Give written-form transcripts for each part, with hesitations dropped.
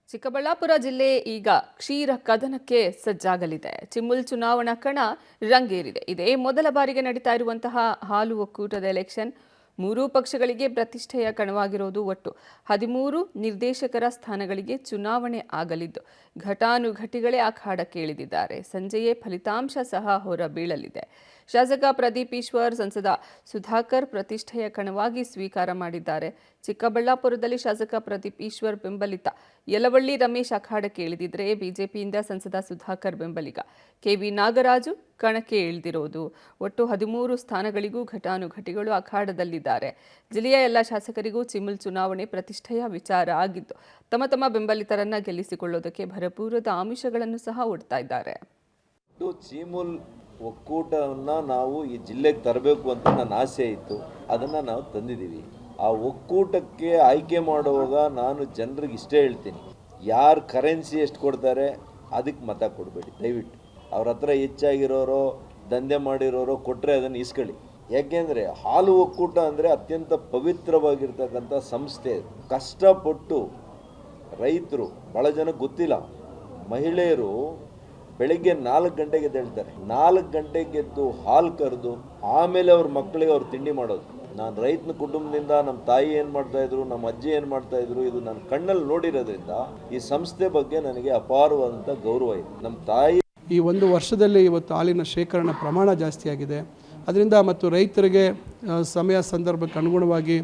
ಚಿಕ್ಕಬಳ್ಳಾಪುರ ಜಿಲ್ಲೆ ಈಗ ಕ್ಷೀರ ಕದನಕ್ಕೆ ಸಜ್ಜಾಗಲಿದೆ. ಚಿಮ್ಮುಲ್ ಚುನಾವಣಾ ಕಣ ರಂಗೇರಿದೆ. ಇದೇ ಮೊದಲ ಬಾರಿಗೆ ನಡೀತಾ ಇರುವಂತಹ ಹಾಲು ಒಕ್ಕೂಟದ ಎಲೆಕ್ಷನ್. ಮೂರೂ ಪಕ್ಷಗಳಿಗೆ ಪ್ರತಿಷ್ಠೆಯ ಕಣವಾಗಿರೋದು. ಒಟ್ಟು 13 ನಿರ್ದೇಶಕರ ಸ್ಥಾನಗಳಿಗೆ ಚುನಾವಣೆ ಆಗಲಿದ್ದು ಘಟಾನುಘಟಿಗಳೇ ಅಖಾಡಕ್ಕೆ ಇಳಿದಿದ್ದಾರೆ. ಸಂಜೆಯೇ ಫಲಿತಾಂಶ ಸಹ ಹೊರಬೀಳಲಿದೆ. ಶಾಸಕ ಪ್ರದೀಪ್ ಈಶ್ವರ್, ಸಂಸದ ಸುಧಾಕರ್ ಪ್ರತಿಷ್ಠೆಯ ಕಣವಾಗಿ ಸ್ವೀಕಾರ ಮಾಡಿದ್ದಾರೆ. ಚಿಕ್ಕಬಳ್ಳಾಪುರದಲ್ಲಿ ಶಾಸಕ ಪ್ರದೀಪ್ ಈಶ್ವರ್ ಬೆಂಬಲಿತ ಯಲವಳ್ಳಿ ರಮೇಶ್ ಅಖಾಡಕ್ಕೆ ಇಳಿದಿದ್ರೆ ಬಿಜೆಪಿಯಿಂದ ಸಂಸದ ಸುಧಾಕರ್ ಬೆಂಬಲಿಗ ಕೆವಿ ನಾಗರಾಜು ಕಣಕ್ಕೆ ಇಳಿದಿರೋದು. ಒಟ್ಟು 13 ಸ್ಥಾನಗಳಿಗೂ ಘಟಾನುಘಟಿಗಳು ಅಖಾಡದಲ್ಲಿದ್ದಾರೆ. ಜಿಲ್ಲೆಯ ಎಲ್ಲ ಶಾಸಕರಿಗೂ ಚಿಮ್ಮುಲ್ ಚುನಾವಣೆ ಪ್ರತಿಷ್ಠೆಯ ವಿಚಾರ ಆಗಿದ್ದು ತಮ್ಮ ತಮ್ಮ ಬೆಂಬಲಿತರನ್ನ ಗೆಲ್ಲಿಸಿಕೊಳ್ಳೋದಕ್ಕೆ ಭರಪೂರದ ಆಮಿಷಗಳನ್ನು ಸಹ ಒಡ್ತಾ ಇದ್ದಾರೆ. ಚಿಮ್ಮುಲ್ ಒಕ್ಕೂಟವನ್ನು ನಾವು ಈ ಜಿಲ್ಲೆಗೆ ತರಬೇಕು ಅಂತ ನನ್ನ ಆಸೆ ಇತ್ತು. ಅದನ್ನು ನಾವು ತಂದಿದ್ದೀವಿ. ಆ ಒಕ್ಕೂಟಕ್ಕೆ ಆಯ್ಕೆ ಮಾಡುವಾಗ ನಾನು ಜನರಿಗೆ ಇಷ್ಟೇ ಹೇಳ್ತೀನಿ, ಯಾರು ಕರೆನ್ಸಿ ಎಷ್ಟು ಕೊಡ್ತಾರೆ ಅದಕ್ಕೆ ಮತ ಕೊಡಬೇಡಿ ದಯವಿಟ್ಟು. ಅವ್ರ ಹತ್ರ ಹೆಚ್ಚಾಗಿರೋರೋ ದಂಧೆ ಮಾಡಿರೋರೋ ಕೊಟ್ಟರೆ ಅದನ್ನು ಇಸ್ಕೊಳ್ಳಿ. ಯಾಕೆಂದರೆ ಹಾಲು ಒಕ್ಕೂಟ ಅಂದರೆ ಅತ್ಯಂತ ಪವಿತ್ರವಾಗಿರ್ತಕ್ಕಂಥ ಸಂಸ್ಥೆ. ಕಷ್ಟಪಟ್ಟು ರೈತರು ಭಾಳ ಜನಕ್ಕೆ ಗೊತ್ತಿಲ್ಲ, ಮಹಿಳೆಯರು ಬೆಳಗ್ಗೆ 4 ಗಂಟೆಗೆ ಎದ್ದೇಳ್ತಾರೆ. 4 ಗಂಟೆಗೆ ಎದ್ದು ಹಾಲು ಕರೆದು ಆಮೇಲೆ ಅವ್ರ ಮಕ್ಕಳಿಗೆ ಅವ್ರು ತಿಂಡಿ ಮಾಡೋದು. ನಾನು ರೈತನ ಕುಟುಂಬದಿಂದ ನಮ್ಮ ತಾಯಿ ಏನು ಮಾಡ್ತಾಯಿದ್ರು, ನಮ್ಮ ಅಜ್ಜಿ ಏನು ಮಾಡ್ತಾಯಿದ್ರು, ಇದು ನಾನು ಕಣ್ಣಲ್ಲಿ ನೋಡಿರೋದ್ರಿಂದ ಈ ಸಂಸ್ಥೆ ಬಗ್ಗೆ ನನಗೆ ಅಪಾರವಾದಂಥ ಗೌರವ ಇದೆ. ನಮ್ಮ ತಾಯಿ ಈ ಒಂದು ವರ್ಷದಲ್ಲಿ ಇವತ್ತು ಹಾಲಿನ ಶೇಖರಣಾ ಪ್ರಮಾಣ ಜಾಸ್ತಿಯಾಗಿದೆ. ಅದರಿಂದ ಮತ್ತು ರೈತರಿಗೆ ಸಮಯ ಸಂದರ್ಭಕ್ಕೆ ಅನುಗುಣವಾಗಿ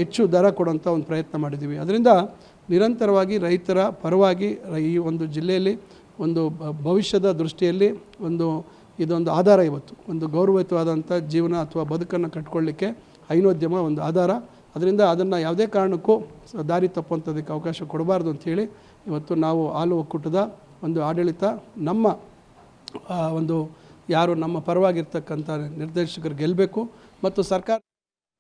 ಹೆಚ್ಚು ದರ ಕೊಡುವಂಥ ಒಂದು ಪ್ರಯತ್ನ ಮಾಡಿದ್ದೀವಿ. ಅದರಿಂದ ನಿರಂತರವಾಗಿ ರೈತರ ಪರವಾಗಿ ಈ ಒಂದು ಜಿಲ್ಲೆಯಲ್ಲಿ ಒಂದು ಭವಿಷ್ಯದ ದೃಷ್ಟಿಯಲ್ಲಿ ಇದೊಂದು ಆಧಾರ. ಇವತ್ತು ಒಂದು ಗೌರವಯುತವಾದಂಥ ಜೀವನ ಅಥವಾ ಬದುಕನ್ನು ಕಟ್ಕೊಳ್ಳಿಕ್ಕೆ ಹೈನೋದ್ಯಮ ಒಂದು ಆಧಾರ. ಅದರಿಂದ ಅದನ್ನು ಯಾವುದೇ ಕಾರಣಕ್ಕೂ ದಾರಿ ತಪ್ಪುವಂಥದ್ದಕ್ಕೆ ಅವಕಾಶ ಕೊಡಬಾರ್ದು ಅಂಥೇಳಿ ಇವತ್ತು ನಾವು ಹಾಲು ಒಕ್ಕೂಟದ ಒಂದು ಆಡಳಿತ ನಮ್ಮ ಯಾರು ನಮ್ಮ ಪರವಾಗಿರ್ತಕ್ಕಂಥ ನಿರ್ದೇಶಕರು ಗೆಲ್ಲಬೇಕು ಮತ್ತು ಸರ್ಕಾರ